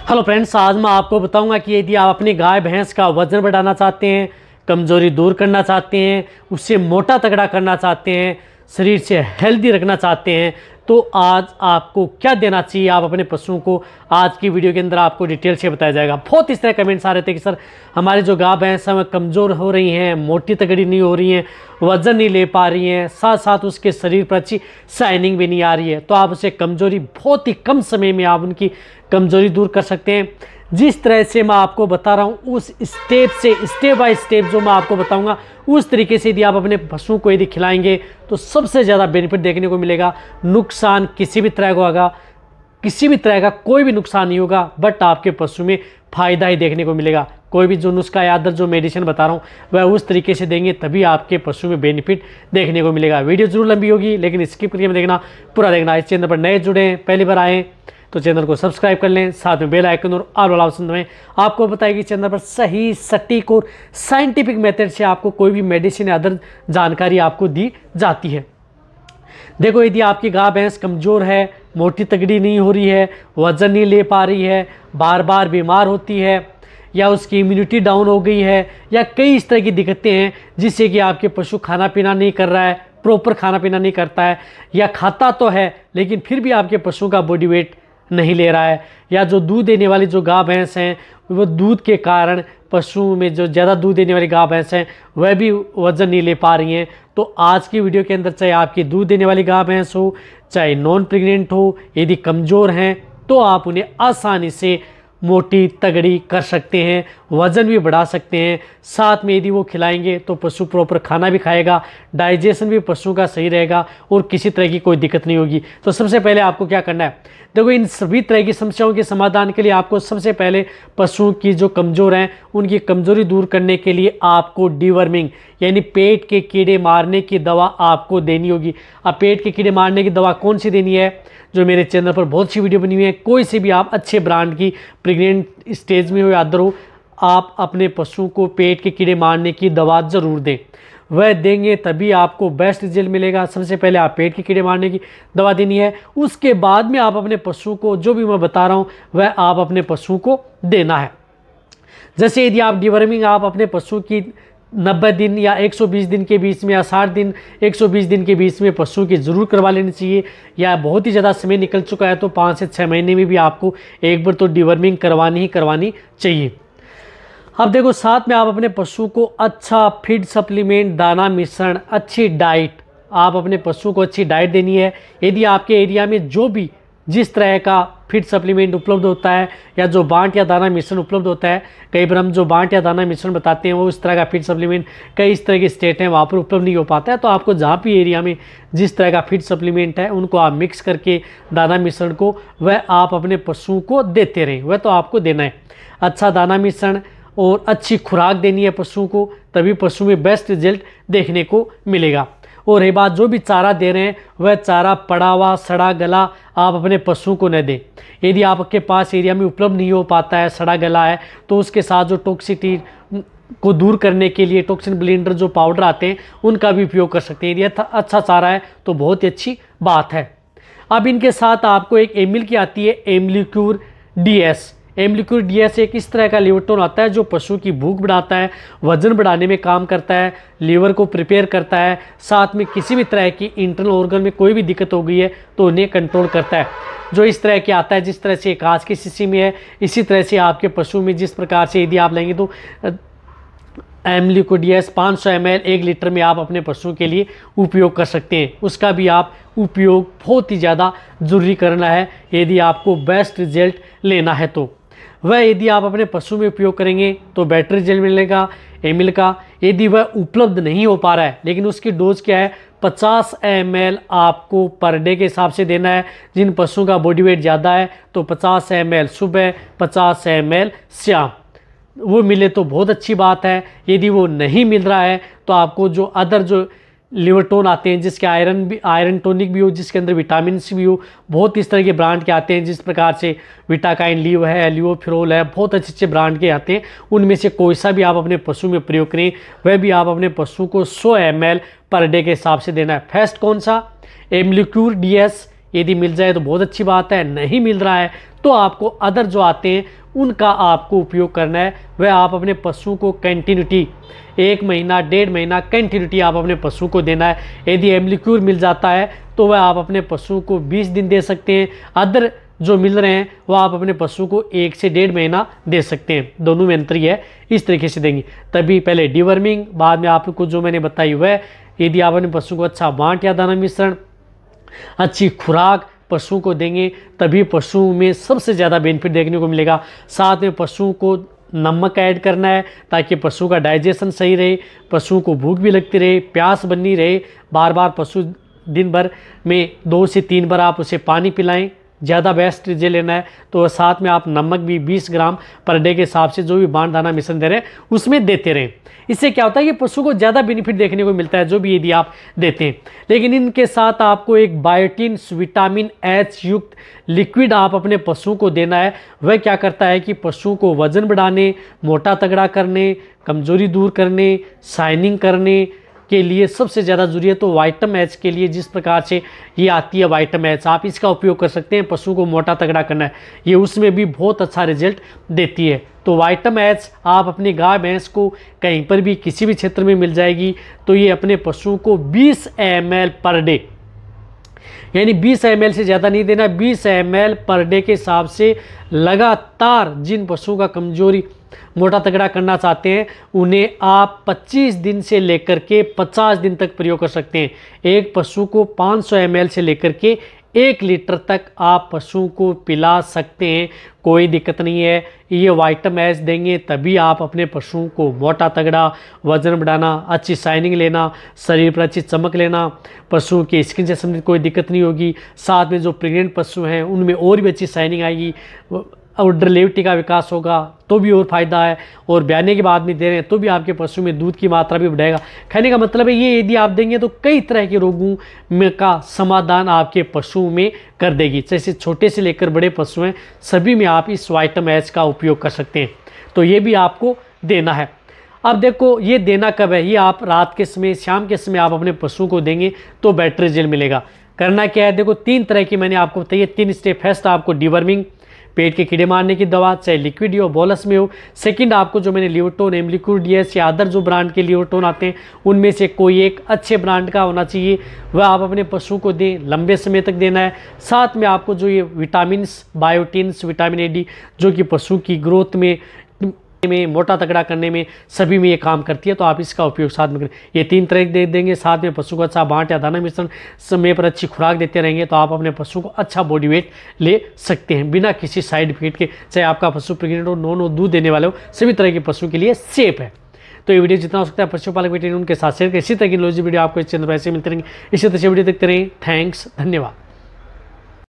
Hello friends, आज मैं आपको बताऊंगा कि यदि आप अपनी गाय भैंस का वजन बढ़ाना चाहते हैं, कमज़ोरी दूर करना चाहते हैं, उससे मोटा तगड़ा करना चाहते हैं, शरीर से हेल्दी रखना चाहते हैं, तो आज आपको क्या देना चाहिए आप अपने पशुओं को, आज की वीडियो के अंदर आपको डिटेल से बताया जाएगा। बहुत इस तरह कमेंट्स आ रहे थे कि सर हमारी जो गाय भैंस हैं कमज़ोर हो रही हैं, मोटी तगड़ी नहीं हो रही हैं, वज़न नहीं ले पा रही हैं, साथ साथ उसके शरीर पर अच्छी शाइनिंग भी नहीं आ रही है। तो आप उसे कमज़ोरी बहुत ही कम समय में आप उनकी कमज़ोरी दूर कर सकते हैं। जिस तरह से मैं आपको बता रहा हूँ उस स्टेप बाय स्टेप जो मैं आपको बताऊँगा उस तरीके से यदि आप अपने पशुओं को यदि खिलाएंगे तो सबसे ज़्यादा बेनिफिट देखने को मिलेगा। नुकसान किसी भी तरह का होगा, किसी भी तरह का कोई भी नुकसान नहीं होगा, बट आपके पशु में फ़ायदा ही देखने को मिलेगा। कोई भी जो नुस्खा या अदर जो मेडिसिन बता रहा हूँ वह उस तरीके से देंगे तभी आपके पशु में बेनिफिट देखने को मिलेगा। वीडियो जरूर लंबी होगी लेकिन स्किप करके देखना, पूरा देखना। इस चैनल पर नए जुड़े हैं, पहली बार आए तो चैनल को सब्सक्राइब कर लें, साथ में बेल आइकन और ऑल वाला ऑप्शन दबाएं। आपको बताएगी चैनल पर सही सटीक और साइंटिफिक मेथड से आपको कोई भी मेडिसिन या अदर जानकारी आपको दी जाती है। देखो, यदि आपकी गाय भैंस कमज़ोर है, मोटी तगड़ी नहीं हो रही है, वज़न नहीं ले पा रही है, बार बार बीमार होती है, या उसकी इम्यूनिटी डाउन हो गई है, या कई इस तरह की दिक्कतें हैं जिससे कि आपके पशु खाना पीना नहीं कर रहा है, प्रॉपर खाना पीना नहीं करता है, या खाता तो है लेकिन फिर भी आपके पशु का बॉडी वेट नहीं ले रहा है, या जो दूध देने वाली जो गाय भैंस हैं वो दूध के कारण पशुओं में जो ज़्यादा दूध देने वाली गाय भैंस हैं वह भी वज़न नहीं ले पा रही हैं। तो आज की वीडियो के अंदर चाहे आपकी दूध देने वाली गाय भैंस हो, चाहे नॉन प्रेग्नेंट हो, यदि कमज़ोर हैं तो आप उन्हें आसानी से मोटी तगड़ी कर सकते हैं, वज़न भी बढ़ा सकते हैं। साथ में यदि वो खिलाएंगे तो पशु प्रॉपर खाना भी खाएगा, डाइजेशन भी पशु का सही रहेगा और किसी तरह की कोई दिक्कत नहीं होगी। तो सबसे पहले आपको क्या करना है, देखो इन सभी तरह की समस्याओं के समाधान के लिए आपको सबसे पहले पशुओं की जो कमज़ोर हैं उनकी कमज़ोरी दूर करने के लिए आपको डीवर्मिंग यानी पेट के कीड़े मारने की दवा आपको देनी होगी। अब पेट के कीड़े मारने की दवा कौन सी देनी है, जो मेरे चैनल पर बहुत सी वीडियो बनी हुई है, कोई से भी आप अच्छे ब्रांड की प्रेग्नेंट स्टेज में हो या अदर हो, आप अपने पशु को पेट के कीड़े मारने की दवा ज़रूर दें। वह देंगे तभी आपको बेस्ट रिजल्ट मिलेगा। सबसे पहले आप पेट के कीड़े मारने की दवा देनी है, उसके बाद में आप अपने पशु को जो भी मैं बता रहा हूँ वह आप अपने पशु को देना है। जैसे यदि आप डिवर्मिंग आप अपने पशु की 90 दिन या 120 दिन के बीच में या 60 दिन 120 दिन के बीच में पशु की ज़रूर करवा लेनी चाहिए, या बहुत ही ज़्यादा समय निकल चुका है तो 5 से 6 महीने में भी आपको एक बार तो डिवर्मिंग करवानी ही करवानी चाहिए। अब देखो, साथ में आप अपने पशु को अच्छा फीड सप्लीमेंट, दाना मिश्रण, अच्छी डाइट, आप अपने पशु को अच्छी डाइट देनी है। यदि आपके एरिया में जो भी जिस तरह का फीड सप्लीमेंट उपलब्ध होता है या जो बांट या दाना मिश्रण उपलब्ध होता है, कई बार हम जो बांट या दाना मिश्रण बताते हैं वो उस तरह का फीड सप्लीमेंट कई इस तरह के स्टेट हैं वहाँ पर उपलब्ध नहीं हो पाता है, तो आपको जहाँ भी एरिया में जिस तरह का फीड सप्लीमेंट है उनको आप मिक्स करके दाना मिश्रण को वह आप अपने पशुओं को देते रहें, वह तो आपको देना है। अच्छा दाना मिश्रण और अच्छी खुराक देनी है पशुओं को, तभी पशु में बेस्ट रिजल्ट देखने को मिलेगा। और ये बात, जो भी चारा दे रहे हैं वह चारा पड़ा हुआ सड़ा गला आप अपने पशुओं को न दें। यदि आपके पास एरिया में उपलब्ध नहीं हो पाता है, सड़ा गला है, तो उसके साथ जो टॉक्सिटी को दूर करने के लिए टॉक्सिन ब्लेंडर जो पाउडर आते हैं उनका भी उपयोग कर सकते हैं। यदि अच्छा चारा है तो बहुत ही अच्छी बात है। अब इनके साथ आपको एक एमिल की आती है, एम्लिक्यूर डीएस। एम्लिक्यूर डीएस एक इस तरह का लिवरटोन आता है जो पशु की भूख बढ़ाता है, वजन बढ़ाने में काम करता है, लीवर को प्रिपेयर करता है, साथ में किसी भी तरह की इंटरनल ऑर्गन में कोई भी दिक्कत हो गई है तो उन्हें कंट्रोल करता है। जो इस तरह के आता है, जिस तरह से कांच की शीशी में है, इसी तरह से आपके पशु में जिस प्रकार से यदि आप लेंगे तो एम्लिक्यूर डीएस 500 ml 1 लीटर में आप अपने पशुओं के लिए उपयोग कर सकते हैं। उसका भी आप उपयोग बहुत ही ज़्यादा ज़रूरी करना है यदि आपको बेस्ट रिजल्ट लेना है तो। वह यदि आप अपने पशु में उपयोग करेंगे तो बेटर रिजल्ट मिलेगा एमिल का। यदि वह उपलब्ध नहीं हो पा रहा है लेकिन उसकी डोज क्या है, 50 ml आपको पर डे के हिसाब से देना है। जिन पशुओं का बॉडी वेट ज़्यादा है तो 50 ml सुबह, 50 ml शाम, वो मिले तो बहुत अच्छी बात है। यदि वो नहीं मिल रहा है तो आपको जो अदर जो लिवरटोन आते हैं जिसके आयरन टॉनिक भी हो, जिसके अंदर विटामिन भी हो, बहुत इस तरह के ब्रांड के आते हैं, जिस प्रकार से विटाकाइन लीव है, लिवोफिरोल है, बहुत अच्छे अच्छे ब्रांड के आते हैं। उनमें से कोई सा भी आप अपने पशु में प्रयोग करें, वह भी आप अपने पशु को 100 ml पर डे के हिसाब से देना है। फर्स्ट कौन सा, एम्लिक्यूर डीएस यदि मिल जाए तो बहुत अच्छी बात है, नहीं मिल रहा है तो आपको अदर जो आते हैं उनका आपको उपयोग करना है। वह आप अपने पशु को कंटिन्यूटी 1 महीना 1.5 महीना कंटिन्यूटी आप अपने पशु को देना है। यदि एम्बलीक्यूर मिल जाता है तो वह आप अपने पशु को 20 दिन दे सकते हैं। अदर जो मिल रहे हैं वो आप अपने पशु को 1 से 1.5 महीना दे सकते हैं। दोनों में अंतर है, इस तरीके से देंगे। तभी पहले डिवर्मिंग, बाद में आपको जो मैंने बताई वह यदि आप अपने पशु को अच्छा बांट या दाना मिश्रण, अच्छी खुराक पशु को देंगे तभी पशु में सबसे ज़्यादा बेनिफिट देखने को मिलेगा। साथ में पशु को नमक ऐड करना है ताकि पशु का डाइजेशन सही रहे, पशु को भूख भी लगती रहे, प्यास बनी रहे। बार बार पशु दिन भर में 2 से 3 बार आप उसे पानी पिलाएं, ज़्यादा बेस्ट जे लेना है तो साथ में आप नमक भी 20 ग्राम पर डे के हिसाब से जो भी बांट दाना मिश्रण दे रहे हैं उसमें देते रहें। इससे क्या होता है कि पशु को ज़्यादा बेनिफिट देखने को मिलता है जो भी यदि आप देते हैं। लेकिन इनके साथ आपको एक बायोटिन विटामिन एच युक्त लिक्विड आप अपने पशु को देना है। वह क्या करता है कि पशु को वजन बढ़ाने, मोटा तगड़ा करने, कमजोरी दूर करने, शाइनिंग करने के लिए सबसे ज़्यादा जरूरी है। तो वाइटम एच के लिए जिस प्रकार से ये आती है वाइटम एच, आप इसका उपयोग कर सकते हैं। पशु को मोटा तगड़ा करना है, ये उसमें भी बहुत अच्छा रिजल्ट देती है। तो वाइटम एच आप अपनी गाय भैंस को कहीं पर भी किसी भी क्षेत्र में मिल जाएगी। तो ये अपने पशु को 20 ml पर डे, यानी 20 ml से ज़्यादा नहीं देना, 20 ml पर डे के हिसाब से लगातार जिन पशु का कमजोरी मोटा तगड़ा करना चाहते हैं उन्हें आप 25 दिन से लेकर के 50 दिन तक प्रयोग कर सकते हैं। एक पशु को 500 ml से लेकर के 1 लीटर तक आप पशु को पिला सकते हैं, कोई दिक्कत नहीं है। ये वाइटम एच देंगे तभी आप अपने पशु को मोटा तगड़ा, वजन बढ़ाना, अच्छी शाइनिंग लेना, शरीर पर अच्छी चमक लेना, पशु की स्किन से संबंधित कोई दिक्कत नहीं होगी। साथ में जो प्रेग्नेंट पशु हैं उनमें और भी अच्छी शाइनिंग आएगी और डिलीवरी का विकास होगा तो भी और फायदा है। और ब्याने के बाद में दे रहे हैं तो भी आपके पशु में दूध की मात्रा भी बढ़ाएगा। कहने का मतलब है ये यदि आप देंगे तो कई तरह के रोगों में का समाधान आपके पशु में कर देगी। जैसे छोटे से लेकर बड़े पशु हैं सभी में आप इस वाइटम एच का उपयोग कर सकते हैं। तो ये भी आपको देना है। अब देखो ये देना कब है, ये आप रात के समय, शाम के समय आप अपने पशु को देंगे तो बेटर रिजल्ट मिलेगा। करना क्या है, देखो 3 तरह की मैंने आपको बताई है, 3 स्टेप। फर्स्ट आपको डिवर्मिंग, पेट के कीड़े मारने की दवा, चाहे लिक्विड हो बोलस में हो। सेकंड आपको जो मैंने लियोटोन, एम्बलीक्यूर डीएस या अदर जो ब्रांड के लियोटोन आते हैं उनमें से कोई एक अच्छे ब्रांड का होना चाहिए, वह आप अपने पशु को दें, लंबे समय तक देना है। साथ में आपको जो ये विटामिन्स, बायोटिन्स, विटामिन ए डी जो कि पशु की ग्रोथ में, मोटा तगड़ा करने में सभी में ये काम करती है, तो आप इसका उपयोग साथ में करें। ये 3 तरह दे देंगे। साथ में पशु को अच्छा बांट या दाना मिश्रण समय पर अच्छी खुराक देते रहेंगे तो आप अपने पशु को अच्छा बॉडी वेट ले सकते हैं बिना किसी साइड इफेक्ट के। चाहे आपका पशु प्रेग्नेंट हो, नॉन हो, दूध देने वाले हो, सभी तरह के पशु के लिए सेफ है। तो ये वीडियो जितना हो सकता है पशुपालक वेटरनरी उनके साथ शेयर करें। इसी तरह की नॉलेज वीडियो आपको इस चैनल पर ऐसे मिलते रहेंगे। इसी तरह से वीडियो देखते रहें। थैंक्स, धन्यवाद।